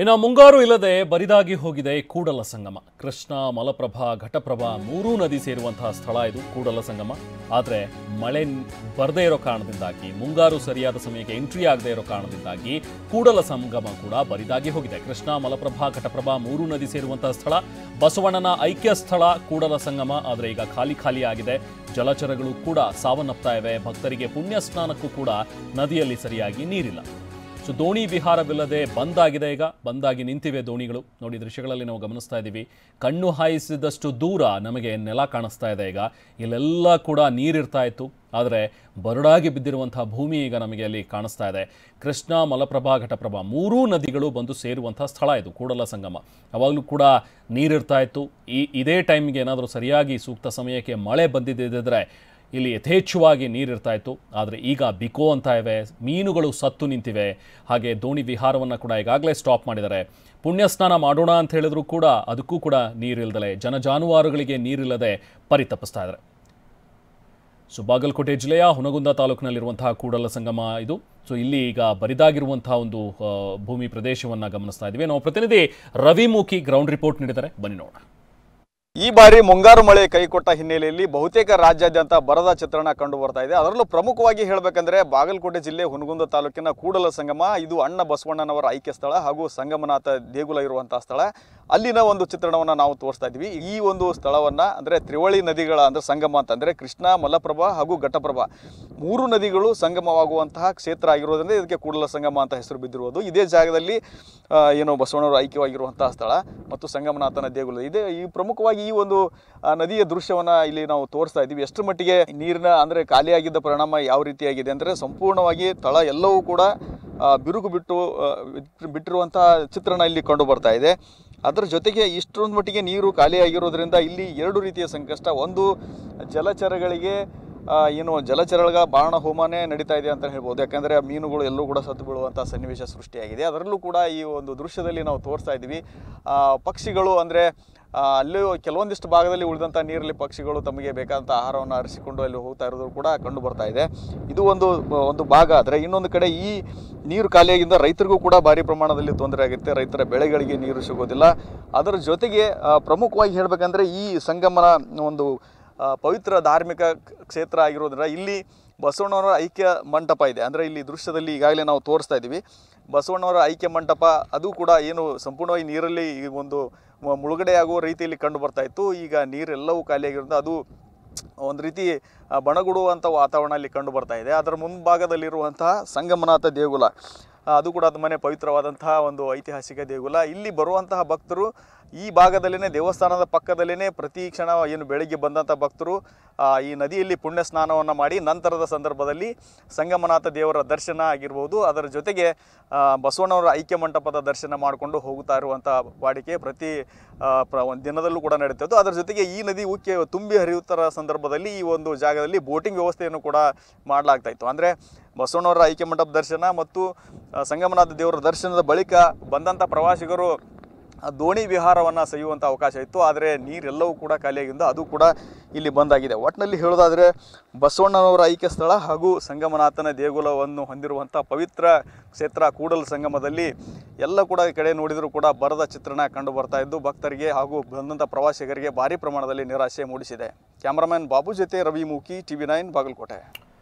ಇನ್ನು ಮುಂಗಾರು ಇಲ್ಲದೆ ಬರಿದಾಗಿ ಹೋಗಿದೆ ಕೂಡಲ ಸಂಗಮ. ಕೃಷ್ಣ, ಮಲಪ್ರಭಾ, ಘಟಪ್ರಭಾ ಮೂರೂ ನದಿ ಸೇರುವಂತಹ ಸ್ಥಳ ಇದು ಕೂಡಲ ಸಂಗಮ. ಆದರೆ ಮಳೆ ಬರದೇ ಇರೋ ಕಾರಣದಿಂದಾಗಿ, ಮುಂಗಾರು ಸರಿಯಾದ ಸಮಯಕ್ಕೆ ಎಂಟ್ರಿ ಆಗದೇ ಇರೋ ಕಾರಣದಿಂದಾಗಿ ಕೂಡಲ ಸಂಗಮ ಕೂಡ ಬರಿದಾಗಿ ಹೋಗಿದೆ. ಕೃಷ್ಣ, ಮಲಪ್ರಭಾ, ಘಟಪ್ರಭಾ ಮೂರೂ ನದಿ ಸೇರುವಂತಹ ಸ್ಥಳ, ಬಸವಣ್ಣನ ಐಕ್ಯ ಸ್ಥಳ ಕೂಡಲ ಸಂಗಮ. ಆದರೆ ಈಗ ಖಾಲಿ ಆಗಿದೆ. ಜಲಚರಗಳು ಕೂಡ ಸಾವನ್ನಪ್ತಾ ಇವೆ. ಭಕ್ತರಿಗೆ ಪುಣ್ಯ ಸ್ನಾನಕ್ಕೂ ಕೂಡ ನದಿಯಲ್ಲಿ ಸರಿಯಾಗಿ ನೀರಿಲ್ಲ. ಸೊ ದೋಣಿ ವಿಹಾರವಿಲ್ಲದೆ ಬಂದಾಗಿದೆ. ಈಗ ಬಂದಾಗಿ ನಿಂತಿವೆ ದೋಣಿಗಳು. ನೋಡಿ, ದೃಶ್ಯಗಳಲ್ಲಿ ನಾವು ಗಮನಿಸ್ತಾ ಇದ್ದೀವಿ. ಕಣ್ಣು ಹಾಯಿಸಿದಷ್ಟು ದೂರ ನಮಗೆ ನೆಲ ಕಾಣಿಸ್ತಾ ಇದೆ. ಈಗ ಇಲ್ಲೆಲ್ಲ ಕೂಡ ನೀರಿರ್ತಾ ಇತ್ತು, ಆದರೆ ಬರಡಾಗಿ ಬಿದ್ದಿರುವಂತಹ ಭೂಮಿ ಈಗ ನಮಗೆ ಅಲ್ಲಿ ಕಾಣಿಸ್ತಾ ಇದೆ. ಕೃಷ್ಣ, ಮಲಪ್ರಭಾ, ಘಟಪ್ರಭಾ ಮೂರೂ ನದಿಗಳು ಬಂದು ಸೇರುವಂತಹ ಸ್ಥಳ ಇದು ಕೂಡಲ ಸಂಗಮ. ಯಾವಾಗಲೂ ಕೂಡ ನೀರಿರ್ತಾ ಇತ್ತು. ಇದೇ ಟೈಮ್ಗೆ ಏನಾದರೂ ಸರಿಯಾಗಿ ಸೂಕ್ತ ಸಮಯಕ್ಕೆ ಮಳೆ ಬಂದಿದ್ದಿದ್ರೆ ಇಲ್ಲಿ ಯಥೇಚ್ಛವಾಗಿ ನೀರಿರ್ತಾ ಇತ್ತು. ಆದರೆ ಈಗ ಬಿಕೋ ಅಂತ ಇವೆ, ಮೀನುಗಳು ಸತ್ತು ನಿಂತಿವೆ. ಹಾಗೆ ದೋಣಿ ವಿಹಾರವನ್ನು ಕೂಡ ಈಗಾಗಲೇ ಸ್ಟಾಪ್ ಮಾಡಿದ್ದಾರೆ. ಪುಣ್ಯ ಸ್ನಾನ ಮಾಡೋಣ ಅಂತ ಹೇಳಿದ್ರು ಕೂಡ ಅದಕ್ಕೂ ಕೂಡ ನೀರಿಲ್ಲದೆ, ಜಾನುವಾರುಗಳಿಗೆ ನೀರಿಲ್ಲದೆ ಪರಿತಪಿಸ್ತಾ ಇದ್ದಾರೆ. ಸೊ ಬಾಗಲಕೋಟೆ ಜಿಲ್ಲೆಯ ಹುನಗುಂದ ತಾಲೂಕಿನಲ್ಲಿರುವಂತಹ ಕೂಡಲ ಸಂಗಮ ಇದು. ಸೊ ಇಲ್ಲಿ ಈಗ ಬರಿದಾಗಿರುವಂತಹ ಒಂದು ಭೂಮಿ ಪ್ರದೇಶವನ್ನು ಗಮನಿಸ್ತಾ ಇದ್ದೀವಿ. ನಾವು ಪ್ರತಿನಿಧಿ ರವಿಮುಖಿ ಗ್ರೌಂಡ್ ರಿಪೋರ್ಟ್ ನೀಡಿದ್ದಾರೆ, ಬನ್ನಿ ನೋಡೋಣ. ಈ ಬಾರಿ ಮುಂಗಾರು ಮಳೆ ಕೈಕೊಟ್ಟ ಹಿನ್ನೆಲೆಯಲ್ಲಿ ಬಹುತೇಕ ರಾಜ್ಯಾದ್ಯಂತ ಬರದ ಚಿತ್ರಣ ಕಂಡು ಬರ್ತಾ ಇದೆ. ಅದರಲ್ಲೂ ಪ್ರಮುಖವಾಗಿ ಹೇಳಬೇಕಂದ್ರೆ ಬಾಗಲಕೋಟೆ ಜಿಲ್ಲೆ ಹುನಗುಂದ ತಾಲೂಕಿನ ಕೂಡಲ ಸಂಗಮ ಇದು ಅಣ್ಣ ಬಸವಣ್ಣನವರ ಐಕ್ಯ ಸ್ಥಳ ಹಾಗೂ ಸಂಗಮನಾಥ ದೇಗುಲ ಇರುವಂತಹ ಸ್ಥಳ. ಅಲ್ಲಿನ ಒಂದು ಚಿತ್ರಣವನ್ನು ನಾವು ತೋರಿಸ್ತಾ ಇದ್ವಿ. ಈ ಒಂದು ಸ್ಥಳವನ್ನ ಅಂದ್ರೆ ತ್ರಿವಳಿ ನದಿಗಳ ಅಂದ್ರೆ ಸಂಗಮ ಅಂತಂದ್ರೆ ಕೃಷ್ಣ, ಮಲಪ್ರಭಾ ಹಾಗೂ ಘಟಪ್ರಭಾ ಮೂರು ನದಿಗಳು ಸಂಗಮವಾಗುವಂತಹ ಕ್ಷೇತ್ರ ಆಗಿರೋದ್ರಿಂದ ಇದಕ್ಕೆ ಕೂಡಲ ಸಂಗಮ ಅಂತ ಹೆಸರು ಬಿದ್ದಿರುವುದು. ಇದೇ ಜಾಗದಲ್ಲಿ ಏನು ಬಸವಣ್ಣವರು ಐಕ್ಯವಾಗಿರುವಂತಹ ಸ್ಥಳ ಮತ್ತು ಸಂಗಮನಾಥನ ದೇಗುಲ ಇದೆ. ಈ ಪ್ರಮುಖವಾಗಿ ಈ ಒಂದು ನದಿಯ ದೃಶ್ಯವನ್ನ ಇಲ್ಲಿ ನಾವು ತೋರಿಸ್ತಾ ಇದ್ದೀವಿ. ಎಷ್ಟು ಮಟ್ಟಿಗೆ ನೀರಿನ ಅಂದ್ರೆ ಖಾಲಿಯಾಗಿದ್ದ ಪರಿಣಾಮ ಯಾವ ರೀತಿಯಾಗಿದೆ ಅಂದ್ರೆ ಸಂಪೂರ್ಣವಾಗಿ ತಳ ಎಲ್ಲವೂ ಕೂಡ ಬಿರುಕು ಬಿಟ್ಟಿರುವಂತಹ ಚಿತ್ರಣ ಇಲ್ಲಿ ಕಂಡು ಬರ್ತಾ ಇದೆ. ಅದರ ಜೊತೆಗೆ ಇಷ್ಟೊಂದು ಮಟ್ಟಿಗೆ ನೀರು ಖಾಲಿಯಾಗಿರೋದ್ರಿಂದ ಇಲ್ಲಿ ಎರಡು ರೀತಿಯ ಸಂಕಷ್ಟ. ಒಂದು, ಜಲಚರಗಳಿಗೆ ಏನು ಜಲಚರಗಳ ಬಾಣ ಹೋಮನೇ ನಡೀತಾ ಇದೆ ಅಂತ ಹೇಳ್ಬೋದು. ಯಾಕಂದರೆ ಮೀನುಗಳು ಎಲ್ಲೂ ಕೂಡ ಸತ್ತು ಬೀಳುವಂಥ ಸನ್ನಿವೇಶ ಸೃಷ್ಟಿಯಾಗಿದೆ. ಅದರಲ್ಲೂ ಕೂಡ ಈ ಒಂದು ದೃಶ್ಯದಲ್ಲಿ ನಾವು ತೋರಿಸ್ತಾ ಇದ್ದೀವಿ. ಪಕ್ಷಿಗಳು ಅಂದರೆ ಅಲ್ಲಿ ಕೆಲವೊಂದಿಷ್ಟು ಭಾಗದಲ್ಲಿ ಉಳಿದಂಥ ನೀರಲ್ಲಿ ಪಕ್ಷಿಗಳು ತಮಗೆ ಬೇಕಾದಂಥ ಆಹಾರವನ್ನು ಅರಿಸಿಕೊಂಡು ಅಲ್ಲಿ ಹೋಗ್ತಾ ಇರೋದು ಕೂಡ ಕಂಡು ಬರ್ತಾ ಇದೆ. ಇದು ಒಂದು ಭಾಗ. ಆದರೆ ಇನ್ನೊಂದು ಕಡೆ ಈ ನೀರು ಖಾಲಿಯಾಗಿಂದ ರೈತರಿಗೂ ಕೂಡ ಭಾರಿ ಪ್ರಮಾಣದಲ್ಲಿ ತೊಂದರೆ ಆಗುತ್ತೆ. ರೈತರ ಬೆಳೆಗಳಿಗೆ ನೀರು ಸಿಗೋದಿಲ್ಲ. ಅದರ ಜೊತೆಗೆ ಪ್ರಮುಖವಾಗಿ ಹೇಳಬೇಕಂದ್ರೆ ಈ ಸಂಗಮನ ಒಂದು ಪವಿತ್ರ ಧಾರ್ಮಿಕ ಕ್ಷೇತ್ರ ಆಗಿರೋದ್ರಿಂದ ಇಲ್ಲಿ ಬಸವಣ್ಣವರ ಐಕ್ಯ ಮಂಟಪ ಇದೆ. ಅಂದರೆ ಇಲ್ಲಿ ದೃಶ್ಯದಲ್ಲಿ ಈಗಾಗಲೇ ನಾವು ತೋರಿಸ್ತಾ ಇದ್ದೀವಿ. ಬಸವಣ್ಣವರ ಐಕ್ಯ ಮಂಟಪ ಅದು ಕೂಡ ಏನು ಸಂಪೂರ್ಣವಾಗಿ ನೀರಲ್ಲಿ ಒಂದು ಮುಳುಗಡೆಯಾಗುವ ರೀತಿಯಲ್ಲಿ ಕಂಡು ಬರ್ತಾ ಇತ್ತು. ಈಗ ನೀರೆಲ್ಲವೂ ಖಾಲಿಯಾಗಿರೋದ್ರಿಂದ ಅದು ಒಂದು ರೀತಿ ಬಣಗುಡುವಂಥ ವಾತಾವರಣ ಅಲ್ಲಿ ಕಂಡು ಬರ್ತಾ ಇದೆ. ಅದರ ಮುಂಭಾಗದಲ್ಲಿರುವಂತಹ ಸಂಗಮನಾಥ ದೇಗುಲ ಅದು ಕೂಡ ತುಂಬಾ ಪವಿತ್ರವಾದಂತಹ ಒಂದು ಐತಿಹಾಸಿಕ ದೇಗುಲ. ಇಲ್ಲಿ ಬರುವಂತಹ ಭಕ್ತರು ಈ ಭಾಗದಲ್ಲೇ ದೇವಸ್ಥಾನದ ಪಕ್ಕದಲ್ಲೇ ಪ್ರತಿ ಕ್ಷಣ ಏನು ಬೆಳಗ್ಗೆ ಬಂದಂಥ ಭಕ್ತರು ಈ ನದಿಯಲ್ಲಿ ಪುಣ್ಯ ಸ್ನಾನವನ್ನು ಮಾಡಿ ನಂತರದ ಸಂದರ್ಭದಲ್ಲಿ ಸಂಗಮನಾಥ ದೇವರ ದರ್ಶನ ಆಗಿರ್ಬೋದು, ಅದರ ಜೊತೆಗೆ ಬಸವಣ್ಣವರ ಐಕ್ಯ ಮಂಟಪದ ದರ್ಶನ ಮಾಡಿಕೊಂಡು ಹೋಗುತ್ತಾ ಇರುವಂಥ ವಾಡಿಕೆ ಪ್ರತಿ ಒಂದು ದಿನದಲ್ಲೂ ಕೂಡ ನಡೀತಿತ್ತು. ಅದರ ಜೊತೆಗೆ ಈ ನದಿ ಉಕ್ಕಿ ತುಂಬಿ ಹರಿಯುತ್ತರ ಸಂದರ್ಭದಲ್ಲಿ ಈ ಒಂದು ಜಾಗದಲ್ಲಿ ಬೋಟಿಂಗ್ ವ್ಯವಸ್ಥೆಯನ್ನು ಕೂಡ ಮಾಡಲಾಗ್ತಾ ಇತ್ತು. ಅಂದರೆ ಬಸವಣ್ಣವರ ಐಕ್ಯ ಮಂಟಪ ದರ್ಶನ ಮತ್ತು ಸಂಗಮನಾಥ ದೇವರ ದರ್ಶನದ ಬಳಿಕ ಬಂದಂಥ ಪ್ರವಾಸಿಗರು ದೋಣಿ ವಿಹಾರವನ್ನು ಸವಿಯುವಂಥ ಅವಕಾಶ ಇತ್ತು. ಆದರೆ ನೀರೆಲ್ಲವೂ ಕೂಡ ಖಾಲಿಯಾಗಿದ್ದು ಅದು ಕೂಡ ಇಲ್ಲಿ ಬಂದಾಗಿದೆ. ಒಟ್ಟಿನಲ್ಲಿ ಹೇಳೋದಾದರೆ ಬಸವಣ್ಣನವರ ಐಕ್ಯ ಸ್ಥಳ ಹಾಗೂ ಸಂಗಮನಾಥನ ದೇಗುಲವನ್ನು ಹೊಂದಿರುವಂಥ ಪವಿತ್ರ ಕ್ಷೇತ್ರ ಕೂಡಲ ಸಂಗಮದಲ್ಲಿ ಎಲ್ಲ ಕೂಡ ಈ ಕಡೆ ನೋಡಿದರೂ ಕೂಡ ಬರದ ಚಿತ್ರಣ ಕಂಡು ಬರ್ತಾ ಇದ್ದು ಭಕ್ತರಿಗೆ ಹಾಗೂ ಬಂದಂಥ ಪ್ರವಾಸಿಗರಿಗೆ ಭಾರಿ ಪ್ರಮಾಣದಲ್ಲಿ ನಿರಾಶೆ ಮೂಡಿಸಿದೆ. ಕ್ಯಾಮರಾಮನ್ ಬಾಬು ಜೊತೆ ರವಿಮುಖಿ, TV9 ಬಾಗಲಕೋಟೆ.